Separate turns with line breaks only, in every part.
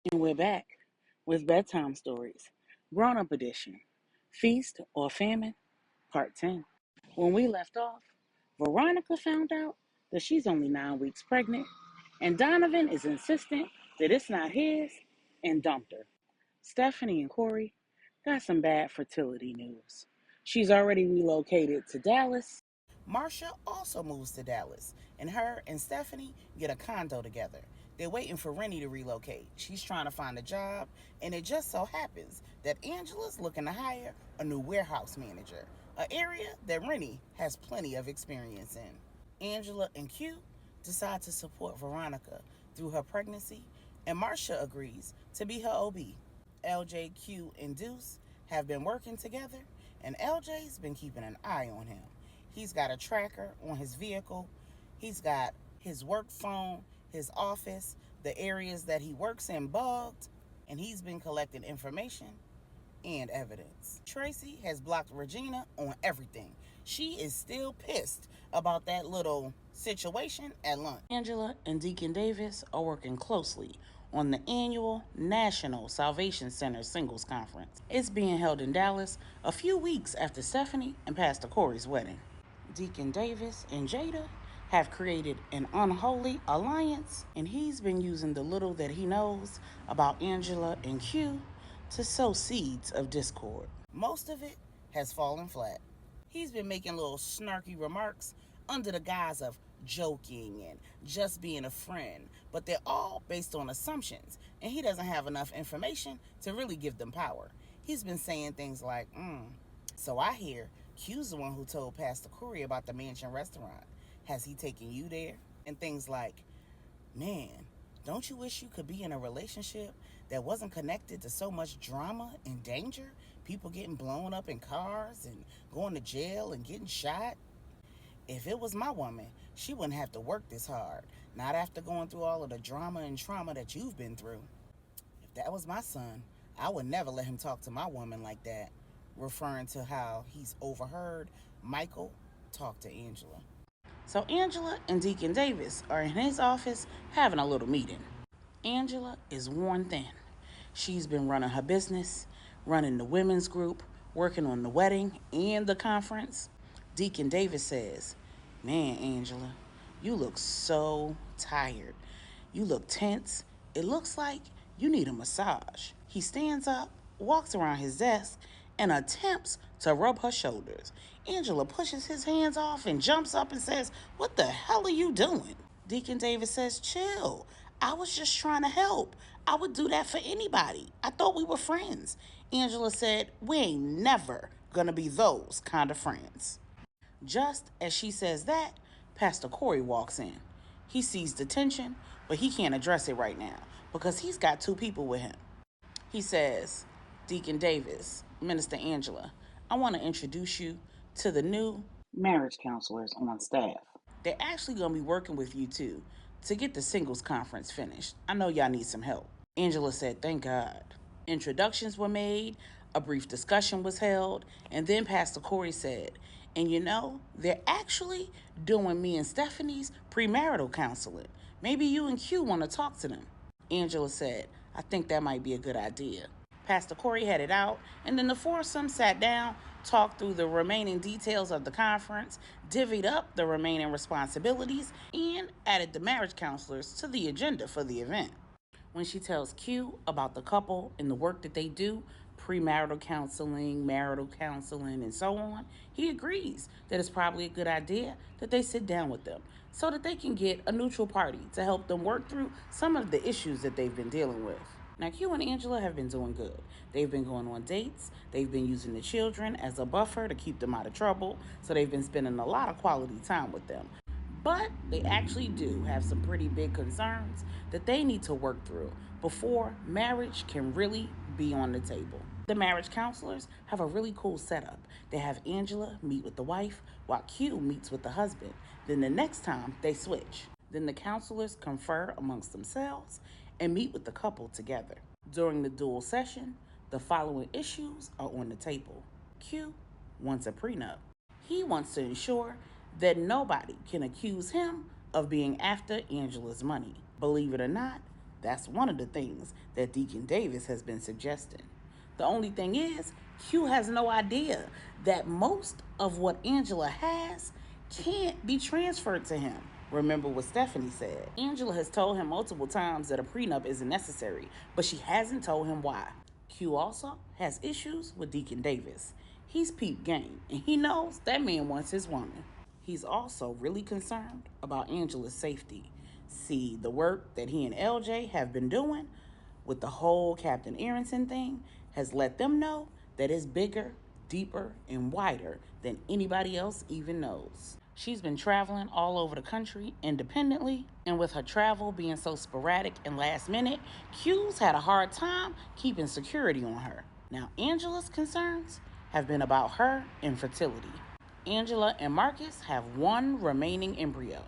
And we're back with Bedtime Stories, Grownup Edition, Feast or Famine, Part 10. When we left off, Veronica found out that she's only 9 weeks pregnant, and Donovan is insistent that it's not his and dumped her. Stephanie and Corey got some bad fertility news. She's already relocated to Dallas.
Marcia also moves to Dallas, and her and Stephanie get a condo together. They're waiting for Rennie to relocate. She's trying to find a job, and it just so happens that Angela's looking to hire a new warehouse manager, an area that Rennie has plenty of experience in. Angela and Q decide to support Veronica through her pregnancy, and Marcia agrees to be her OB. LJ, Q, and Deuce have been working together, and LJ's been keeping an eye on him. He's got a tracker on his vehicle. He's got his work phone, his office, the areas that he works in bugged, and he's been collecting information and evidence. Tracy has blocked Regina on everything. She is still pissed about that little situation at lunch.
Angela and Deacon Davis are working closely on the annual National Salvation Center Singles Conference. It's being held in Dallas a few weeks after Stephanie and Pastor Corey's wedding. Deacon Davis and Jada have created an unholy alliance, and he's been using the little that he knows about Angela and Q to sow seeds of discord.
Most of it has fallen flat. He's been making little snarky remarks under the guise of joking and just being a friend, but they're all based on assumptions, and he doesn't have enough information to really give them power. He's been saying things like, so I hear Q's the one who told Pastor Corey about the mansion restaurant. Has he taken you there? And things like, man, don't you wish you could be in a relationship that wasn't connected to so much drama and danger? People getting blown up in cars and going to jail and getting shot? If it was my woman, she wouldn't have to work this hard. Not after going through all of the drama and trauma that you've been through. If that was my son, I would never let him talk to my woman like that, referring to how he's overheard Michael talk to Angela.
So Angela and Deacon Davis are in his office having a little meeting. Angela is worn thin. She's been running her business, running the women's group, working on the wedding and the conference. Deacon Davis says, "Man, Angela, you look so tired. You look tense. It looks like you need a massage." He stands up, walks around his desk, and attempts to rub her shoulders. Angela pushes his hands off and jumps up and says, "What the hell are you doing?" Deacon Davis says, "Chill. I was just trying to help. I would do that for anybody. I thought we were friends." Angela said, "We ain't never gonna be those kind of friends." Just as she says that, Pastor Corey walks in. He sees the tension, but he can't address it right now because he's got two people with him. He says, "Deacon Davis, Minister Angela, I want to introduce you to the new marriage counselors on staff. They're actually going to be working with you too to get the singles conference finished. I know y'all need some help." Angela said, "Thank God." Introductions were made, a brief discussion was held, and then Pastor Corey said, "And you know, they're actually doing me and Stephanie's premarital counseling. Maybe you and Q want to talk to them." Angela said, "I think that might be a good idea." Pastor Corey headed out, and then the foursome sat down, talked through the remaining details of the conference, divvied up the remaining responsibilities, and added the marriage counselors to the agenda for the event. When she tells Q about the couple and the work that they do, premarital counseling, marital counseling, and so on, he agrees that it's probably a good idea that they sit down with them so that they can get a neutral party to help them work through some of the issues that they've been dealing with. Now, Q and Angela have been doing good. They've been going on dates. They've been using the children as a buffer to keep them out of trouble. So they've been spending a lot of quality time with them. But they actually do have some pretty big concerns that they need to work through before marriage can really be on the table. The marriage counselors have a really cool setup. They have Angela meet with the wife while Q meets with the husband. Then the next time they switch. Then the counselors confer amongst themselves and meet with the couple together. During the dual session, the following issues are on the table. Q wants a prenup. He wants to ensure that nobody can accuse him of being after Angela's money. Believe it or not, That's one of the things that Deacon Davis has been suggesting. The only thing is, Q has no idea that most of what Angela has can't be transferred to him. Remember what Stephanie said. Angela has told him multiple times that a prenup isn't necessary, but she hasn't told him why. Q also has issues with Deacon Davis. He's peep game, and he knows that man wants his woman. He's also really concerned about Angela's safety. See, the work that he and LJ have been doing with the whole Captain Aronson thing has let them know that it's bigger, deeper, and wider than anybody else even knows. She's been traveling all over the country independently, and with her travel being so sporadic and last minute, Q's had a hard time keeping security on her. Now, Angela's concerns have been about her infertility. Angela and Marcus have one remaining embryo,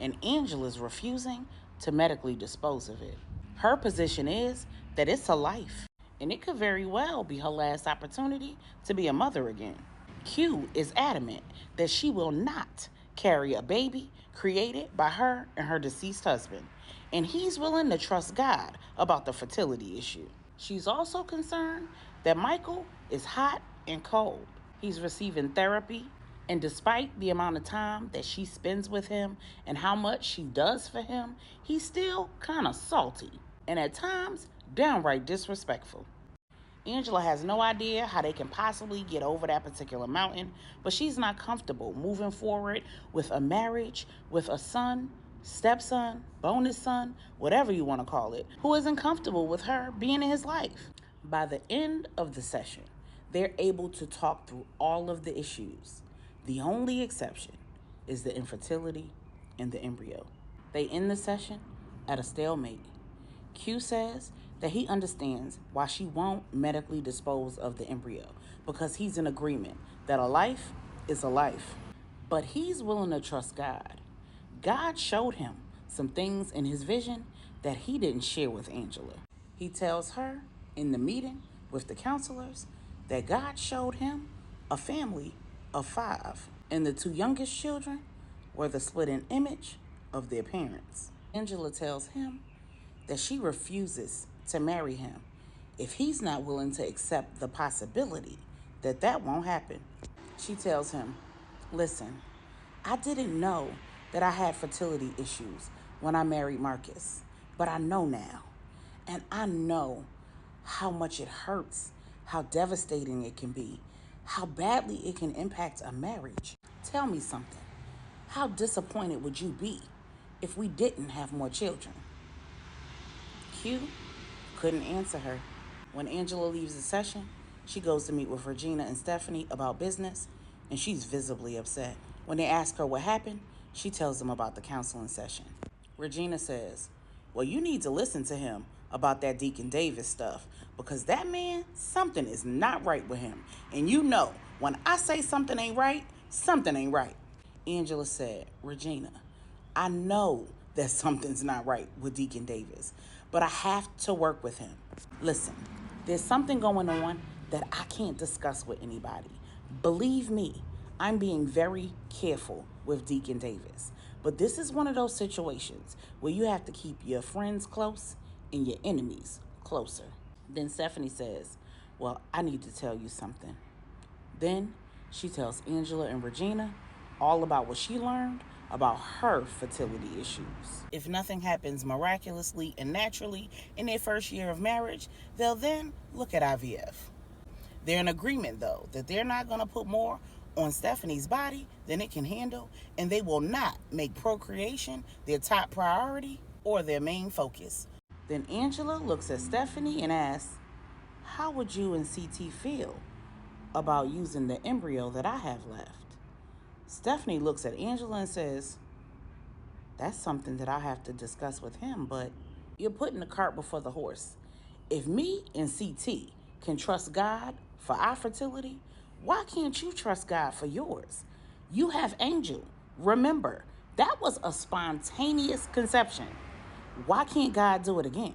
and Angela's refusing to medically dispose of it. Her position is that it's a life, and it could very well be her last opportunity to be a mother again. Q is adamant that she will not carry a baby created by her and her deceased husband, and he's willing to trust God about the fertility issue. She's also concerned that Michael is hot and cold. He's receiving therapy, and despite the amount of time that she spends with him and how much she does for him, he's still kind of salty and at times downright disrespectful. Angela has no idea how they can possibly get over that particular mountain, but she's not comfortable moving forward with a marriage with a son, stepson, bonus son, whatever you want to call it, who isn't comfortable with her being in his life. By the end of the session, they're able to talk through all of the issues. The only exception is the infertility and the embryo. They end the session at a stalemate. Q says that he understands why she won't medically dispose of the embryo because he's in agreement that a life is a life. But he's willing to trust God. God showed him some things in his vision that he didn't share with Angela. He tells her in the meeting with the counselors that God showed him a family of 5, and the 2 youngest children were the split image of their parents. Angela tells him that she refuses to marry him if he's not willing to accept the possibility that that won't happen. She tells him, listen, I didn't know that I had fertility issues when I married Marcus, but I know now. And I know how much it hurts, how devastating it can be, how badly it can impact a marriage. Tell me something. How disappointed would you be if we didn't have more children? Q couldn't answer her. When Angela leaves the session, she goes to meet with Regina and Stephanie about business, and she's visibly upset. When they ask her what happened, she tells them about the counseling session. Regina says, well, you need to listen to him about that Deacon Davis stuff because that man, something is not right with him. And you know, when I say something ain't right, something ain't right. Angela said, Regina, I know that something's not right with Deacon Davis, but I have to work with him. Listen, there's something going on that I can't discuss with anybody. Believe me, I'm being very careful with Deacon Davis. But this is one of those situations where you have to keep your friends close and your enemies closer. Then Stephanie says, well, I need to tell you something. Then she tells Angela and Regina all about what she learned about her fertility issues. If nothing happens miraculously and naturally in their first year of marriage, they'll then look at IVF. They're in agreement, though, that they're not going to put more on Stephanie's body than it can handle, and they will not make procreation their top priority or their main focus. Then Angela looks at Stephanie and asks, how would you and CT feel about using the embryo that I have left? Stephanie looks at Angela and says, that's something that I have to discuss with him, but you're putting the cart before the horse. If me and CT can trust God for our fertility, why can't you trust God for yours? You have Angel. Remember, that was a spontaneous conception. Why can't God do it again?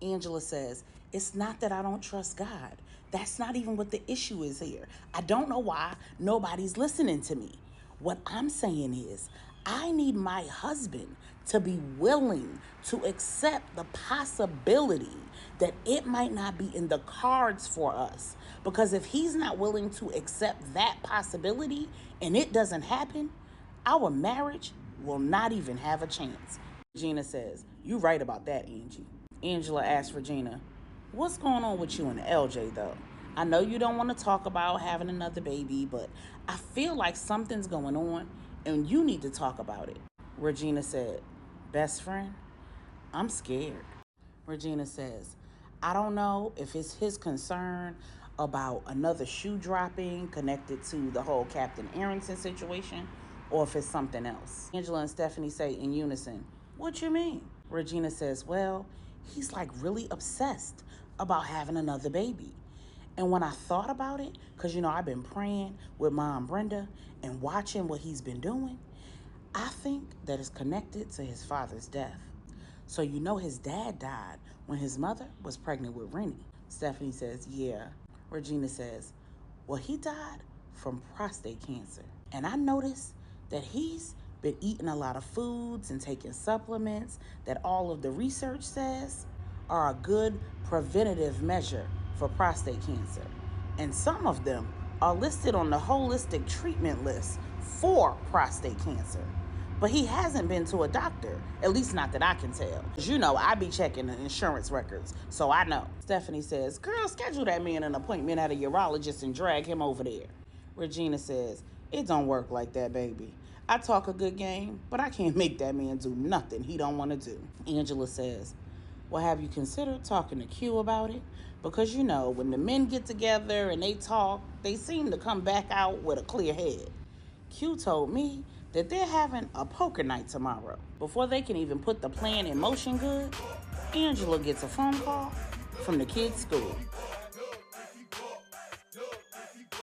Angela says, it's not that I don't trust God. That's not even what the issue is here. I don't know why nobody's listening to me. What I'm saying is, I need my husband to be willing to accept the possibility that it might not be in the cards for us. Because if he's not willing to accept that possibility and it doesn't happen, our marriage will not even have a chance. Regina says, "You right about that, Angie." Angela asks Regina, "What's going on with you and LJ though? I know you don't want to talk about having another baby, but I feel like something's going on and you need to talk about it." Regina said, "Best friend, I'm scared." Regina says, "I don't know if it's his concern about another shoe dropping connected to the whole Captain Aronson situation or if it's something else." Angela and Stephanie say in unison, "What you mean?" Regina says, "Well, he's like really obsessed about having another baby. And when I thought about it, because I've been praying with Mom Brenda and watching what he's been doing, I think that it's connected to his father's death. So his dad died when his mother was pregnant with Rennie." Stephanie says, "Yeah." Regina says, "Well, he died from prostate cancer. And I noticed that he's been eating a lot of foods and taking supplements that all of the research says are a good preventative measure for prostate cancer. And some of them are listed on the holistic treatment list for prostate cancer. But he hasn't been to a doctor, at least not that I can tell. 'Cause I be checking the insurance records, so I know." Stephanie says, "Girl, schedule that man an appointment at a urologist and drag him over there." Regina says, "It don't work like that, baby. I talk a good game, but I can't make that man do nothing he don't want to do." Angela says, "Well, have you considered talking to Q about it? Because when the men get together and they talk, they seem to come back out with a clear head. Q told me that they're having a poker night tomorrow." Before they can even put the plan in motion good, Angela gets a phone call from the kids' school.